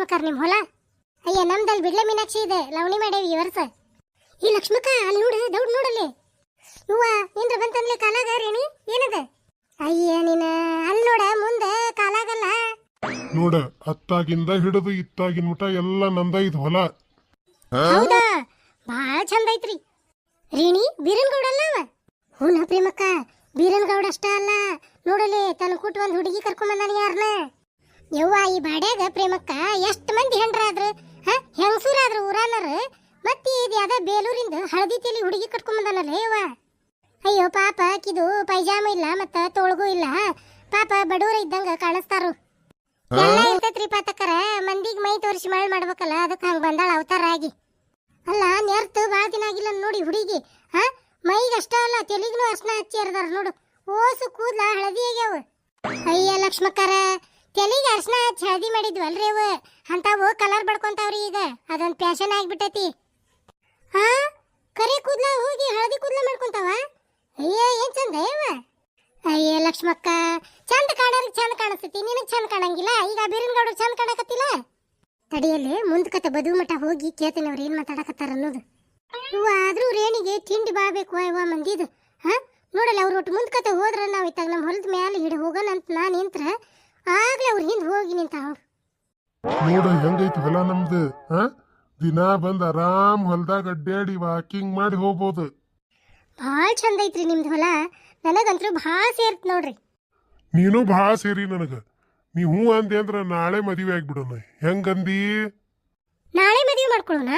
ಲಕ್ಷ್ಮಕ್ಕರ್ ನಿಮ್ ಹೊಲ? ಅಯ್ಯ ನಮ್ದಲ್ಲಿ ಬಿಡ್ಲೆ ಮೀನಾಕ್ಷಿ ಇದೆ, ಲವಣಿ ಮಾಡೇವಿ ಈ ವರ್ಷ. ಈ ಲಕ್ಷ್ಮಕ್ಕ ಅಲ್ಲಿ ನೋಡು, ದೌಡ್ ನೋಡಲ್ಲಿ. ಹೂವ ಏನ್ರ ಬಂತಂದ್ಲೆ ಕಾಲಾಗ ರೇಣಿ ಏನದ? ಅಯ್ಯ ನೀನ ಅಲ್ಲಿ ನೋಡ ಮುಂದೆ ಕಾಲಾಗಲ್ಲ ನೋಡ, ಅತ್ತಾಗಿಂದ ಹಿಡಿದು ಇತ್ತಾಗಿನ ಮಟ ಎಲ್ಲ ನಂದ ಇದು ಹೊಲ. ಹೌದಾ? ಬಹಳ ಚಂದ ಐತ್ರಿ. ರೇಣಿ ಬೀರನ್ಗೌಡ ಅಲ್ಲ ಅವ? ಹೂನ ಪ್ರೇಮಕ್ಕ, ಬೀರನ್ಗೌಡ ಅಷ್ಟ ಅಲ್ಲ ನೋಡಲಿ, ತನ್ನ ಕೂಟ್ ಒಂದ್ ಹುಡುಗಿ ಕರ್ಕೊಂಡ್ ಬಂದಾನ. ಯಾರನ್ನ? ಯವ್ವ ಈ ಬಾಡ್ಯಾಗ ಪ್ರೇಮಕ್ಕ ಎಷ್ಟ್ ಮಂದಿ ಹೆಂಡ್ರಾದ್ರು, ಹೆಂಗಸೂರಾದ್ರು ಊರಾನರ. ಮತ್ತೆ ಇದು ಯಾವ್ದ ಬೇಲೂರಿಂದ ಹಳದಿ ತೇಲಿ ಹುಡುಗಿ ಕಟ್ಕೊಂಡ್ ಬಂದಾನಲ್ಲ ಯವ್ವ. ಅಯ್ಯೋ ಪಾಪ ಆಕಿದು ಪೈಜಾಮ ಇಲ್ಲ ಮತ್ತ ತೋಳ್ಗೂ ಇಲ್ಲ, ಪಾಪ ಬಡೂರ ಇದ್ದಂಗ ಕಾಣಿಸ್ತಾರು. ಎಲ್ಲ ಇರ್ತೈತ್ರಿ ಪಾತಕರ, ಮಂದಿಗ್ ಮೈ ತೋರಿಸಿ ಮಳ್ ಮಾಡ್ಬೇಕಲ್ಲ, ಅದಕ್ಕೆ ಹಂಗ ಬಂದಾಳ ಅವತಾರ ಆಗಿ. ಅಲ್ಲ ನೆರ್ತು ಬಾಳ ದಿನ ಆಗಿಲ್ಲ ನೋಡಿ ಹುಡುಗಿ. ಮೈಗೆ ಅಷ್ಟ ಅಲ್ಲ ತೆಲಿಗ್ನು ಅರ್ಶನ ಹಚ್ಚಿ ಇರ್ದಾರ ನೋಡು, ಓಸು ಕೂದ್ಲ ಹಳದಿ ಆಗ್ಯಾವ. ಅಯ್ಯ ಲಕ್ಷ್ಮಕ್ಕರ, ತೆಲಿಗೆ ಅರ್ಶನ ಹಚ್ಚಿ ಹಳದಿ ಮಾಡಿದ್ವಲ್ರಿ ಅವ, ಅಂತಾವು ಕಲರ್ ಬಡ್ಕೊಂತಾವ್ರಿ ಈಗ, ಅದೊಂದ್ ಫ್ಯಾಷನ್ ಆಗ್ಬಿಟ್ಟೈತಿ. ಕರಿ ಕೂದ್ಲ ಹೋಗಿ ಹಳದಿ ಕೂದ್ಲ ಮಾಡ್ಕೊಂತಾವ. ಅಯ್ಯ ಏನ್ ಚಂದ ಅಯ್ಯವ. ಅಯ್ಯ ಲಕ್ಷ್ಮಕ್ಕ, ಚಂದ ಕಾಣೋರಿಗೆ ಚಂದ ಕಾಣಿಸ್ತೈತಿ, ನಿನಗ್ ಚಂದ ಕಾಣಂಗಿಲ್ಲ. ಈಗ ಬೀರನ್ಗೌಡ್ರು ಚಂದ ಕಾಣಕತ್ತಿಲ್ಲ. ತಡಿಯಲ್ಲಿ ಮುಂದ್ಕತೆ ಬದು ಮಠ ಹೋಗಿ ಕೇಳ್ತೀನಿ ಅವ್ರು ಏನ್ ಮಾತಾಡಕತ್ತಾರ ಅನ್ನೋದು. ಇವ ಆದ್ರೂ ರೇಣಿಗೆ ತಿಂಡಿ ಬಾಬೇಕು ಇವ ಮಂದಿದು. ನೋಡಲ್ಲ ಅವ್ರು ಒಟ್ಟು ಮುಂದ್ಕತೆ ಹೋದ್ರ ನಾವ್ ಇತ್ತಾಗ ನಮ್ಮ ಹೊಲದ ಮ್ಯಾಲ ಹಿಡಿ ಹೋಗೋಣ ಅಂತ ನಾ ನಿಂತ್ರ ಆಗ್ಲೇ ಅವ್ರ ಹಿಂದ್ ಹೋಗಿ ನಿಂತ. ನೋಡ ಹೆಂಗೈತಿ ಹೊಲ ನಮ್ದು. ದಿನ ಬಂದ್ ಆರಾಮ್ ಹೊಲದಾಗ ಅಡ್ಡಾಡಿ ವಾಕಿಂಗ್ ಮಾಡಿ ಹೋಗ್ಬೋದು. ಭಾಳ ಚಂದ ಐತ್ರಿ ನಿಮ್ದು ಹೊಲ, ನನಗಂತೂ ಭಾಳ ಸೇರ್ತ್ ನೋಡ್ರಿ. ನೀನು ಭಾಳ ಸೇರಿ ನನಗ. ನೀ ಹೂ ಅಂದೆ ಅಂದ್ರ ನಾಳೆ ಮದುವೆ ಆಗ್ಬಿಡೋಣ. ಹೆಂಗಂದಿ? ನಾಳೆ ಮದುವೆ ಮಾಡ್ಕೊಳ್ಳೋಣ?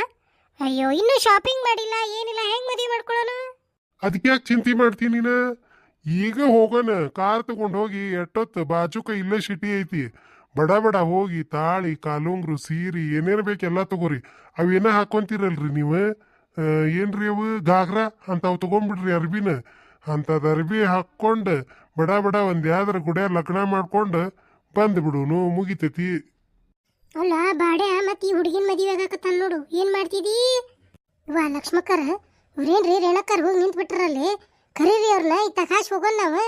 ಅಯ್ಯೋ ಇನ್ನು ಶಾಪಿಂಗ್ ಮಾಡಿಲ್ಲ ಏನಿಲ್ಲ, ಹೆಂಗ್ ಮದುವೆ ಮಾಡ್ಕೊಳ್ಳೋಣ? ಅದಕ್ಕೆ ಯಾಕೆ ಚಿಂತೆ ಮಾಡ್ತೀನಿ ನೀನ? ಈಗ ಹೋಗೋಣ, ಕಾರ್ ತಗೊಂಡ್ ಹೋಗಿ ಎಷ್ಟೊತ್ತು ಬಾಜುಕ ಇಲ್ಲೇ ಸಿಟಿ ಐತಿ, ಬಡ ಬಡ ಹೋಗಿ ತಾಳಿ ಕಾಲುಂಗ್ರು ಸೀರಿ ಏನೇನು ಬೇಕೆಲ್ಲ ತಗೋರಿ. ಅವೇನ ಹಾಕೊಂತೀರಲ್ರಿ ನೀವು, ಏನ್ರಿ ಅವು ಗಾಗ್ರ ಅಂತಾವ್ ತಗೊಂಡ್ಬಿಡ್ರಿ ಅರ್ಬಿನ. ಅಂತದ್ ಅರ್ಬಿ ಹಾಕೊಂಡು ಬಡ ಬಡ ಒಂದ್ ಯಾವ್ದಾರ ಗುಡ್ಯಾರ ಲಗ್ನ ಮಾಡ್ಕೊಂಡು ಬಂದ್ಬಿಡುನು, ಮುಗಿತೈತಿ. ಅಲ್ಲ ಬಾಡ್ಯಾ, ಮತ್ತೆ ಈ ಹುಡುಗಿನ ಮದುವೆ ಆಗಾಕತ್ತಾನ ನೋಡು, ಏನ್ ಮಾಡ್ತಿದೀ? ವಾ ಲಕ್ಷ್ಮಕ್ಕರ, ಇವ್ರೇನ್ರಿ ರೇಣಕ್ಕರ್ ಹೋಗಿ ನಿಂತ್ ಬಿಟ್ರಲ್ಲಿ, ಕರೀರಿ ಅವ್ರನ್ನ, ಇತ್ತ ಕಾಶ್ ಹೋಗೋಣ ನಾವು.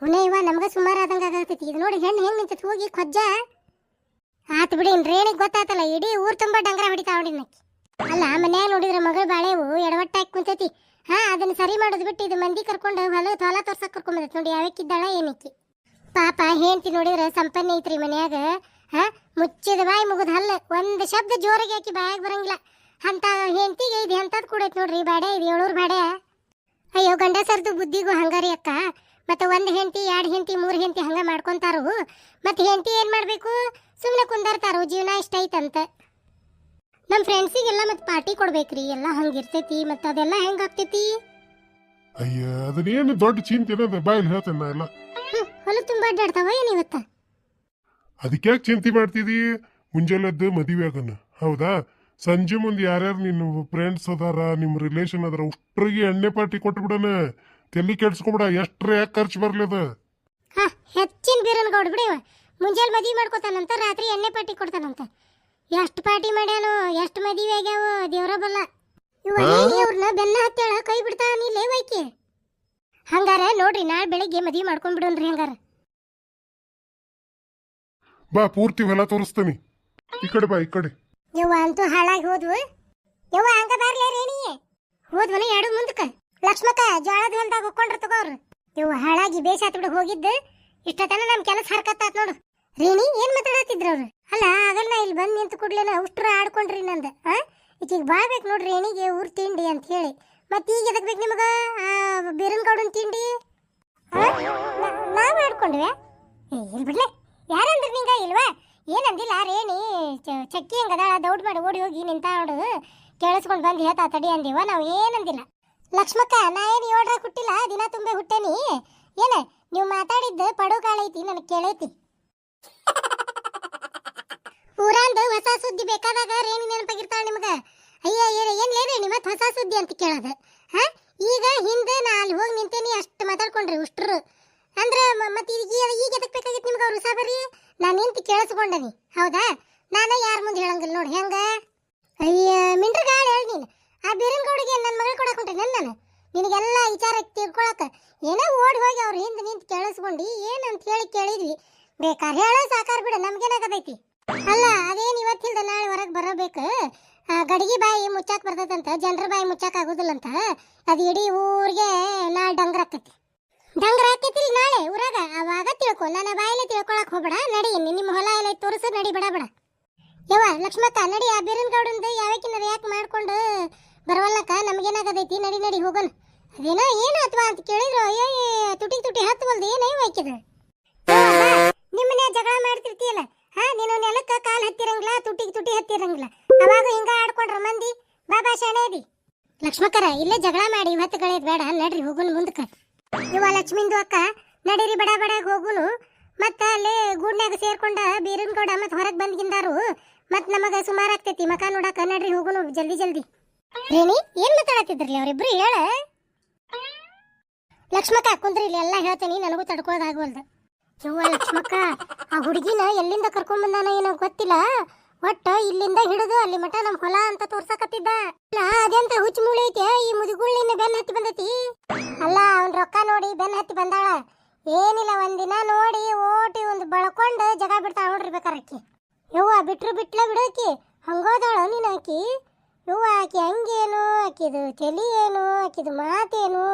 ಹುನೇ ಇವ ನಮ್ಗ ಸುಮಾರು ಆದಂಗ ಆಗತೈತಿ. ಇದು ನೋಡಿ ಹೆಣ್ಣು ಹೆಂಗ್ ನಿಂತೈತಿ, ಹೋಗಿ ಕೊಜ್ಜ ಆತ್ ಬಿಡಿ. ರೇಣಿಗೆ ಗೊತ್ತಾತಲ್ಲ, ಇಡೀ ಊರ್ ತುಂಬಾ ಡಂಗ್ರ ಹೊಡಿತಾವ ಹೊಡಿನಕ್ಕಿ. ಅಲ್ಲ ಮನ್ಯಾಗ ನೋಡಿದ್ರ ಮಗಳು ಬಾಳೆವು ಎಡವಟ್ಟ ಹಾಕಿ ಕುಂತೈತಿ. ಅದನ್ನ ಸರಿ ಮಾಡೋದು ಬಿಟ್ಟು ಇದು ಮಂದಿ ಕರ್ಕೊಂಡು ಹೊಲ ತೋರ್ಸಕ್ ಕರ್ಕೊಂಡ್ ಬಂದೈತಿ ನೋಡಿ, ಯಾವಕ್ಕಿದ್ದಾಳ ಏನಕ್ಕಿ. ಪಾಪ ಹೆಂಡ್ತಿ ನೋಡಿದ್ರ ಸಂಪನ್ನ ಐತ್ರಿ ಮನ್ಯಾಗ. ಮುಚ್ಚಿದ ಬಾಯಿ ಮುಗಿದ ಹಲ್ಲ, ಒಂದ್ ಶಬ್ದ ಜೋರಾಗಿ ಹಾಕಿ ಬಾಯಾಗ ಬರಂಗಿಲ್ಲ ಅಂತ ಹೆಂಡ್ತಿಗೆ ಇದು ಎಂತದ್ ಕೂಡೈತಿ ನೋಡ್ರಿ ಬಾಡೆ. ಇದು 700 ಬಾಡೆ. ಅಯ್ಯೋ ಗಂಡಸರ್ದು ಬುದ್ಧಿಗೂ ಹಂಗಾರಿ ಅಕ್ಕ. ಮತ್ತೆ ಒಂದ್ ಹೆಂಡ್ತಿ 2 ಹೆಂಡ್ತಿ 3 ಹೆಂಡ್ತಿ ಹಂಗ ಮಾಡ್ಕೊಂತಾರು. ಮತ್ತೆ ಹೆಂಡ್ತಿ ಏನ್ ಮಾಡ್ಬೇಕು, ಸುಮ್ನೆ ಕುಂದರ್ತಾರು, ಜೀವನ ಇಷ್ಟ ಐತಂತ. ನಮ್ ಫ್ರೆಂಡ್ಸಿಗೆಲ್ಲ ಮತ್ತೆ ಪಾರ್ಟಿ ಕೊಡ್ಬೇಕ್ರಿ, ಎಲ್ಲ ಹಂಗಿರ್ತೈತಿ. ಮತ್ತೆ ಅದೆಲ್ಲ ಹೆಂಗ ಆಗ್ತೈತಿ? ಅಯ್ಯ ಅದನ್ನೇನು ದೊಡ್ಡ ಚಿಂತೆ ಬಾಯಲ್ಲಿ ಹೇಳ್ತೇನೆ ಎಲ್ಲ. ಹೊಲ ತುಂಬಾ ಅಡ್ಡಾಡ್ತಾವ ಏನ್ ಇವತ್ತ? ಅದಕ್ಕೆ ಯಾಕೆ ಚಿಂತೆ ಮಾಡ್ತಿದಿ? ಮುಂಜಾನೆದ್ದು ಮದುವೆ ಆಗೋಣ, ಹೌದಾ? ಸಂಜೆ ಮುಂದೆ ಯಾರ್ಯಾರು ನಿನ್ನ ಫ್ರೆಂಡ್ಸ್ ಅದಾರ, ನಿಮ್ಮ ರಿಲೇಷನ್ ಅದಾರ, ಉಷ್ಟ್ರಿಗೆ ಎಣ್ಣೆ ಪಾರ್ಟಿ ಕೊಟ್ಬಿಡಣ. ತಲೆ ಕೆಡ್ಸ್ಕೊಬಿಡ, ಎಷ್ಟ್ರ ಯಾಕೆ ಖರ್ಚು ಬರ್ಲದ? ಹೆಚ್ಚಿನ ಬೀರನ್ಗೌಡ ಬಿಡಿವ, ಮುಂಜಾನೆ ಮದುವೆ ಮಾಡ್ಕೋತಾನಂತ, ರಾತ್ರಿ ಎಣ್ಣೆ ಪಾರ್ಟಿ ಕೊಡ್ತಾನಂತ. ಎಷ್ಟು ಪಾರ್ಟಿ ಮಾಡ್ಯಾನೋ, ಎಷ್ಟು ಮದುವೆ ಆಗ್ಯಾವ ದೇವ್ರ ಬಲ್ಲ. ಇವ್ರನ್ನ ಬೆನ್ನ ಹತ್ತೇಳ ಕೈ ಬಿಡ್ತಾನಿಲ್ಲೇ ವೈಕಿ. ಹಂಗಾರ ನೋಡ್ರಿ, ನಾಳೆ ಬೆಳಿಗ್ಗೆ ಮದುವೆ ಮಾಡ್ಕೊಂಡ್ಬಿಡೋನ್ರಿ. ಹಂಗಾರ ಬಾ, ಪೂರ್ತಿ ಹೊಲ ತೋರಿಸ್ತೀನಿ. ಈ ಕಡೆ ಬಾ, ಈ ಕಡೆ. ಯವ್ವ ಅಂತೂ ಹಾಳಾಗಿ ಹೋದ್ವು. ಯವ್ವ ಹಂಗ ಬಾರ್ಲೇ ರೇಣಿ, ಹೋದ್ವನ ಎರಡು ಮುಂದಕ್ಕ. ಲಕ್ಷ್ಮಕ್ಕ ಜೋಳದ ಹೊಲ್ದಾಗ ಹೊಕ್ಕೊಂಡ್ರ ತಗೋರು. ಯವ್ವ ಹಾಳಾಗಿ ಬೇಸಾತ್ ಬಿಡು ಹೋಗಿದ್ದು. ಇಷ್ಟತನ ನಮ್ ಕೆಲಸ ಹರ್ಕತ್ತಾತ್ ನೋಡು. ರೇಣಿ ಏನ್ ಮಾತಾಡತ್ತಿದ್ರ ಅವ್ರು? ಅಲ್ಲ ಆಗಲ್ಲ, ಇಲ್ಲಿ ಬಂದ್ ನಿಂತು ಕೂಡ್ಲೇನ ಉಷ್ಟ್ರ ಆಡ್ಕೊಂಡ್ರಿ ನಂದ. ಈಗೀಗ ಬಾಳ್ಬೇಕು ನೋಡ್ರಿ ರೇಣಿಗೆ ಊರ್ ತಿಂಡಿ ಅಂತ ಹೇಳಿ. ಮತ್ತೆ ಈಗ ಎದಕ್ ಬೇಕು ನಿಮಗ ಬೀರನ್ಗೌಡನ್ ತಿಂಡಿ? ನಾವ್ ಆಡ್ಕೊಂಡ್ವೆ? ಇಲ್ಲಿ ಬಿಡ್ಲೆ, ಯಾರಂದ್ರಿ ನಿಂಗ ಇಲ್ವಾ? ಏನಂದಿಲ್ಲ ರೇಣಿ ಚಕ್ಕಿ ಹಂಗದ ದೌಡ್ ಮಾಡಿ ಓಡಿ ಹೋಗಿ ನಿಂತಾಡು ಕೇಳಿಸ್ಕೊಂಡು ಬಂದು ಹೇಳ್ತಾ ತಡಿ ಅಂದಿವ. ನಾವು ಏನಂದಿಲ್ಲ ಲಕ್ಷ್ಮಕ್ಕ, ನಾ ಏನು 7 ಹುಟ್ಟಿಲ್ಲ, ದಿನ ತುಂಬೆ ಹುಟ್ಟೇನಿ. ಏನ ನೀವು ಮಾತಾಡಿದ್ದು ಪಡು ಕಾಳೈತಿ, ನನಗೆ ಕೇಳೈತಿ. ಊರಂದು ಹೊಸ ಸುದ್ದಿ ಬೇಕಾದಾಗ ರೇಣಿ ನೆನಪಾಗಿರ್ತಾಳ ನಿಮ್ಗ. ಅಯ್ಯ ಏನ್ ರೇಣಿ ಮತ್ತೆ ಹೊಸ ಸುದ್ದಿ ಅಂತ ಕೇಳೋದು? ಈಗ ಹಿಂದೆ ನಾ ಅಲ್ಲಿ ಹೋಗಿ ನಿಂತೇನಿ ಅಷ್ಟು ಮಾತಾಡ್ಕೊಂಡ್ರಿ ಉಷ್ಟ್ರು ಅಂದ್ರೆ. ಮತ್ತೆ ಈಗ ಎದಕ್ ಬೇಕಾಗಿತ್ತು ನಿಮ್ಗೆ ಅವ್ರು ಸಾಬರಿ? ನಾನು ನಿಂತು ಕೇಳಿಸ್ಕೊಂಡನಿ, ಹೌದಾ? ನಾನು ಯಾರ ಮುಂದೆ ಹೇಳಂಗಿಲ್ಲ ನೋಡಿ. ಹೆಂಗ? ಅಯ್ಯ ಮಿಂಡ್ರಗಾಳ ಹೇಳಿ ನೀನು. ಆ ಬೀರನ್ಗೌಡಿಗೆ ನನ್ನ ಮಗಳು ಕೊಡಕ್ ಹೊಂಟೇನೆ ನಾನು. ನಿನಗೆಲ್ಲ ವಿಚಾರ ತಿಳ್ಕೊಳಕ ಏನೋ ಓಡಿ ಹೋಗಿ ಅವ್ರ ಹಿಂದೆ ನಿಂತು ಕೇಳಿಸ್ಕೊಂಡು ಏನಂತ ಹೇಳಿ ಕೇಳಿದ್ವಿ. ಬೇಕಾದ್ರೆ ಹೇಳೋ ಸಾಕಾರ ಬಿಡ, ನಮ್ಗೇನಾಗದೈತಿ? ಅಲ್ಲ ಅದೇನ್ ಇವತ್ತಿಲ್ದ ನಾಳೆ ಹೊರಗೆ ಬರಬೇಕು. ಗಡಿಗೆ ಬಾಯಿ ಮುಚ್ಚಾಕ್ ಬರ್ತದಂತ, ಜನರ ಬಾಯಿ ಮುಚ್ಚಾಕ್ ಆಗುದಿಲ್ಲಂತ. ಅದು ಇಡೀ ಊರಿಗೆ ನಾಳೆ ಡಂಗ್ರ ಆಕತಿ. ಡಂಗ್ರ ಆಕೈತಿಲ್ ನಾಳೆ ಊರಾಗ, ಅವಾಗ ತಿಳ್ಕೊ. ನನ್ನ ಬಾಯಿಲೆ ತಿಳ್ಕೊಳಕ್ ಹೋಗ್ಬೇಡ. ನಡಿ, ನಿಮ್ಮ ಹೊಲ ಎಲ್ಲ ತೋರಿಸ, ನಡಿ ಬಡ ಬಡ. ಯವ್ವ ಲಕ್ಷ್ಮಕ್ಕ ನಡಿ, ಆ ಬೀರನ್ಗೌಡಂದು ಯಾವಕ್ಕಿನಾರ ಯಾಕೆ ಮಾಡ್ಕೊಂಡು ಬರವಲ್ಲಕ್ಕ, ನಮಗೇನಾಗದೈತಿ. ನಡಿ ನಡಿ ಹೋಗೋಣ. ಅದೇನೋ ಏನು ಅಥವಾ ಅಂತ ಕೇಳಿದ್ರು, ಅಯ್ಯೋ ತುಟಿ ಹತ್ತವಲ್ದು, ಏನೇವ ಹಾಕಿದ ನಿಮ್ಮನೆ ಜಗಳ ಮಾಡ್ತಿರ್ತೀಯಲ್ಲ, ನೀನು ನೆಲಕ್ಕ ಕಾಲು ಹತ್ತಿರಂಗಿಲ್ಲ, ತುಟಿ ಹತ್ತಿರಂಗಿಲ್ಲ. ಅವಾಗ ಹಿಂಗ ಆಡ್ಕೊಂಡ್ರ ಮಂದಿ. ಬಾಬಾ ಶಾಣೇದಿ ಲಕ್ಷ್ಮಕ್ಕರ, ಇಲ್ಲೇ ಜಗಳ ಮಾಡಿ ಇವತ್ತು ಗಳೇದ್ ಬೇಡ. ನಡ್ರಿ ಹೋಗುನು ಮುಂದಕ್ಕ. ಇವ ಲಕ್ಷ್ಮಿಂದು ಅಕ್ಕ, ನಡೀರಿ ಬಡ ಬಡ ಹೋಗುನು. ಮತ್ತ ಅಲ್ಲಿ ಗೂಡ್ನ್ಯಾಗ ಸೇರ್ಕೊಂಡ ಬೀರನ್ಗೌಡ ಮತ್ ಹೊರಗೆ ಬಂದ್ಗಿಂದಾರು. ಮತ್ ನಮಗ ಸುಮಾರು ಆಗ್ತೈತಿ ಮಕ ನೋಡಾಕ. ನಡ್ರಿ ಹೋಗುನು ಜಲ್ದಿ ಜಲ್ದಿ. ರೇಣಿ ಏನ್ ಮಾತಾಡತ್ತಿದ್ರಲಿ ಅವ್ರಿಬ್ರು? ಹೇಳ ಲಕ್ಷ್ಮಕ್ಕ. ಕುಂದ್ರಿ, ಇಲ್ಲಿ ಎಲ್ಲ ಹೇಳ್ತೇನಿ, ನನಗೂ ತಡ್ಕೋದಾಗವಲ್ದು. ಯವ್ವ ಲಕ್ಷ್ಮಕ್ಕ, ಆ ಹುಡುಗಿನ ಎಲ್ಲಿಂದ ಕರ್ಕೊಂಡ್ ಬಂದಾನ ಏನೋ ಗೊತ್ತಿಲ್ಲ. ಒಟ್ಟ ಇಲ್ಲಿಂದ ಹಿಡಿದು ಅಲ್ಲಿ ಮಠ ನಮ್ ಹೊಲ ಅಂತ ತೋರ್ಸಕತ್ತಿದ್ದ. ಅದೆಂತ ಹುಚ್ಚ ಮೂಳಿ ಐತೆ, ಈ ಮುದುಗುಳ್ಳಿನ ಬೆನ್ ಹತ್ತಿ ಬಂದೈತಿ. ಅಲ್ಲ ಅವ್ನ ರೊಕ್ಕ ನೋಡಿ ಬೆನ್ ಹತ್ತಿ ಬಂದಾಳ. ಏನಿಲ್ಲ, ಒಂದಿನ ನೋಡಿ ಓಟಿ ಒಂದು ಬಳಕೊಂಡು ಜಗ ಬಿಡ್ತಾಳ ನೋಡ್ರಿ ಬೇಕಾರಕ್ಕಿ. ಯವ್ವ ಬಿಟ್ಲ ಬಿಡೋಕಿ, ಹಂಗೋದಾಳ ನೀನು ಆಕಿ. ಯವ್ವ ಆಕಿ ಹಂಗೇನು, ಆಕಿದು ತಲಿ ಏನು, ಆಕಿದು ಮಾತೇನು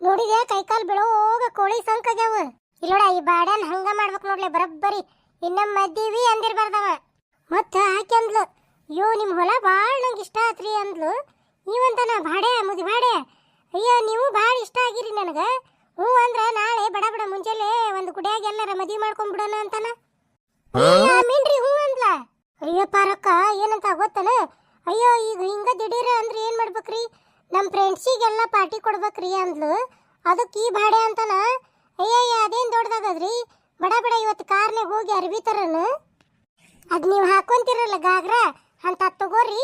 ನೋಡಿದ್ಯಾ? ಕೈಕಾಲು ಬಿಡೋಗ ಕೋಳಿ ಸಂಕಾಗ್ಯಾವ. ಇಲ್ಲೋಡ, ಈ ಬಾಡ್ಯಾನ ಹಂಗ ಮಾಡ್ಬೇಕು ನೋಡ್ಲೆ ಬರಬ್ಬರಿ. ಇನ್ನ ಮದ್ದೀವಿ ಅಂದಿರ್ಬಾರ್ದವ. ಮತ್ತ ಆಕೆ ಅಂದ್ಲು, ಅಯ್ಯೋ ನಿಮ್ಮ ಹೊಲ ಭಾಳ ನಂಗೆ ಇಷ್ಟ ಆತ್ರಿ ಅಂದ್ಲು. ನೀವಂತಾನ ಬಾಡೆ ಮುದಿ ಬಾಡೆ, ಅಯ್ಯೋ ನೀವು ಭಾಳ ಇಷ್ಟ ಆಗಿರಿ ನನಗೆ. ಹ್ಞೂ ಅಂದ್ರ ನಾಳೆ ಬಡ ಬಡ ಮುಂಜಾನೆ ಒಂದು ಗುಡಿಯಾಗ ಎಲ್ಲಾರ ಮದುವೆ ಮಾಡ್ಕೊಂಡ್ಬಿಡೋಣ ಅಂತಾನ. ಮೀನ್ರಿ ಹ್ಞೂ ಅಂದ್ಲ. ಅಯ್ಯೋ ಪಾರಕ್ಕ ಏನಂತ ಗೊತ್ತನ? ಅಯ್ಯೋ ಈಗ ಹಿಂಗ ದಿಢೀರ ಅಂದ್ರೆ ಏನ್ ಮಾಡ್ಬೇಕ್ರಿ, ನಮ್ಮ ಫ್ರೆಂಡ್ಸಿಗೆಲ್ಲ ಪಾರ್ಟಿ ಕೊಡ್ಬೇಕ್ರಿ ಅಂದ್ಲು. ಅದಕ್ಕೆ ಈ ಬಾಡೆ ಅಂತಾನ. ಅಯ್ಯಯ್ಯ ಅದೇನು ದೊಡ್ಡದಾಗದ್ರಿ, ಬಡ ಬಡ ಇವತ್ತು ಕಾರ್ನಾಗ ಹೋಗಿ ಅರ್ಬಿ ತರನು. ಅದು ನೀವು ಹಾಕೊಂತಿರಲ್ಲ ಗಾಗ್ರ ಅಂತ ತಗೋರಿ.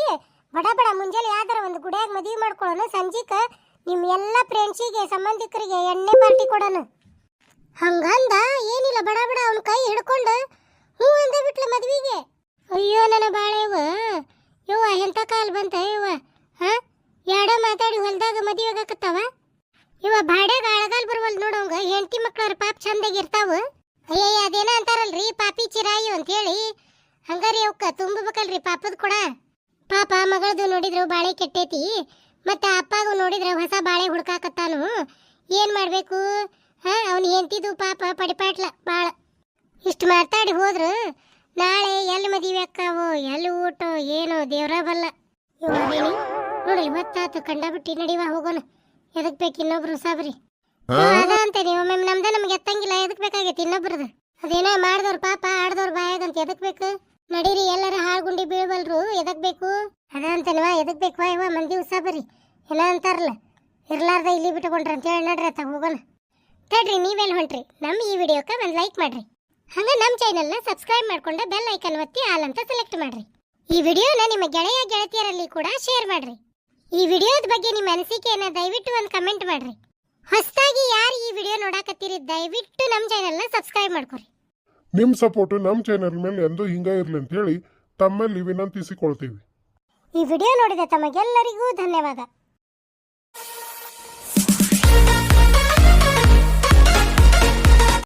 ಬಡ ಬಡ ಮುಂಜಾನೆ ಯಾವ್ದಾರ ಒಂದು ಗುಡಿಯಾಗ ಮದುವೆ ಮಾಡ್ಕೊಳ್ಳೋಣ. ಸಂಜೀಕ ನಿಮ್ಮ ಎಲ್ಲ ಫ್ರೆಂಡ್ಸಿಗೆ ಸಂಬಂಧಿಕರಿಗೆ ಎಣ್ಣೆ ಪಾರ್ಟಿ ಕೊಡೋಣ. ಹಂಗಂದ ಏನಿಲ್ಲ, ಬಡ ಬಡ ಅವನ ಕೈ ಹಿಡ್ಕೊಂಡು ಹ್ಞೂ ಅಂದ ಬಿಟ್ಲೆ ಮದ್ವಿಗೆ. ಅಯ್ಯೋ ನನ್ನ ಬಾಳೆವ ಯವ್ವ, ಎಂಥ ಕಾಲ್ ಬಂತ ಯವ್ವ. ಎರಡ ಮಾತಾಡಿ ಹೊಲ್ದಾಗ ಮದುವೆ ಆಗಕತ್ತಾವ. ಇವ ಬಾಡ್ಯಾಗ ಅಳಗಾಲ್ ಬರುವಲ್ ನೋಡೋಂಗ ಹೆಂಡತಿ ಮಕ್ಳವ್ರ ಪಾಪ ಚಂದಾಗಿ ಇರ್ತಾವ. ಅಯ್ಯಯ್ಯ ಅದೇನ ಅಂತಾರಲ್ರಿ, ಪಾಪಿ ಚಿರಾಯಿ ಅಂತೇಳಿ. ಹಂಗಾರಿ ಅವಕ್ಕ ತುಂಬಬೇಕಲ್ರಿ ಪಾಪದ ಕೂಡ. ಪಾಪ ಮಗಳದು ನೋಡಿದ್ರು ಬಾಳೆ ಕೆಟ್ಟೈತಿ, ಮತ್ತೆ ಅಪ್ಪಗೂ ನೋಡಿದ್ರೆ ಹೊಸ ಬಾಳೆ ಹುಡ್ಕಾಕತ್ತಾನು. ಏನ್ ಮಾಡ್ಬೇಕು? ಅವ್ನ ಹೆಂಡತಿದು ಪಾಪ ಪಡಿಪಾಟ್ಲ ಬಾಳ. ಇಷ್ಟು ಮಾತಾಡಿ ಹೋದ್ರು ನಾಳೆ ಎಲ್ಲಿ ಮದುವೆ ಅಕ್ಕಾವೋ, ಎಲ್ಲಿ ಊಟೋ ಏನೋ ದೇವ್ರ ಬಲ್ಲ. ನೋಡಿ ಇವತ್ತಾತು ಕಂಡಬಿಟ್ಟಿ, ನಡಿವ ಹೋಗೋಣ. ಎದಕ್ ಬೇಕು ಇನ್ನೊಬ್ರು ಸಾಬ್ರಿ? ಅದ ಅಂತೇನಿ ಒಮ್ಮೆ ನಮ್ದ ನಮ್ಗೆ ಎತ್ತಂಗಿಲ್ಲ. ಎದಕ್ ಬೇಕಾಗೈತಿ ಇನ್ನೊಬ್ರದು? ಅದೇನ ಮಾಡ್ದವ್ರ ಪಾಪ ಆಡ್ದವ್ರ ಬಾಯಾಗಂತ ಎದಕ್ ಬೇಕು? ನಡೀರಿ, ಎಲ್ಲಾರ ಹಾಳ್ಗುಂಡಿ ಬೀಳ್ಬಲ್ರು, ಎದಕ್ ಬೇಕು? ಅದ ಅಂತೇನಿವ, ಎದಕ್ ಬೇಕು ಇವ ಮಂದಿ ಉಸಾಬರಿ ಏನ ಅಂತಾರಲ್ಲ, ಇರ್ಲಾರ್ದ ಇಲ್ಲಿ ಬಿಟ್ಟುಕೊಂಡ್ರ ಅಂತ ಹೇಳಿ. ನಡ್ರಿ ಅತ್ತ ಹೋಗೋಣ. ತಡ್ರಿ, ನೀವೆಲ್ಲಿ ಹೊಂಟ್ರಿ? ನಮ್ಮ ಈ ವಿಡಿಯೋಕ್ಕೆ ಒಂದು ಲೈಕ್ ಮಾಡ್ರಿ. ಹಂಗ ನಮ್ಮ ಚಾನಲ್ನ ಸಬ್ಸ್ಕ್ರೈಬ್ ಮಾಡ್ಕೊಂಡ ಬೆಲ್ ಐಕನ್ ಒತ್ತಿ ಆಲ್ ಅಂತ ಸೆಲೆಕ್ಟ್ ಮಾಡ್ರಿ. ಈ ವಿಡಿಯೋನ ನಿಮ್ಮ ಗೆಳೆಯ ಗೆಳತಿಯರಲ್ಲಿ ಕೂಡ ಶೇರ್ ಮಾಡ್ರಿ. ಈ ವಿಡಿಯೋದ ಬಗ್ಗೆ ನಿಮ್ಮ ಅನಿಸಿಕೆಯನ್ನ ದಯವಿಟ್ಟು ಒಂದು ಕಮೆಂಟ್ ಮಾಡ್ರಿ. ಹೊಸದಾಗಿ ಯಾರು ಈ ವಿಡಿಯೋ ನೋಡಾಕತ್ತೀರಿ ದಯವಿಟ್ಟು ನಮ್ಮ ಚಾನಲ್ನ ಸಬ್ಸ್ಕ್ರೈಬ್ ಮಾಡ್ಕೊರಿ. ನಿಮ್ಮ ಸಪೋರ್ಟ್ ನಮ್ಮ ಚಾನೆಲ್ ಮೇಲೆ ಎಂದೂ ಹಿಂಗ ಇರ್ಲಿ ಅಂತ ಹೇಳಿ ತಮ್ಮಲ್ಲಿ ವಿನಂತಿಸಿಕೊಳ್ತೀವಿ. ಈ ವಿಡಿಯೋ ನೋಡಿದ ತಮಗೆಲ್ಲರಿಗೂ ಧನ್ಯವಾದ.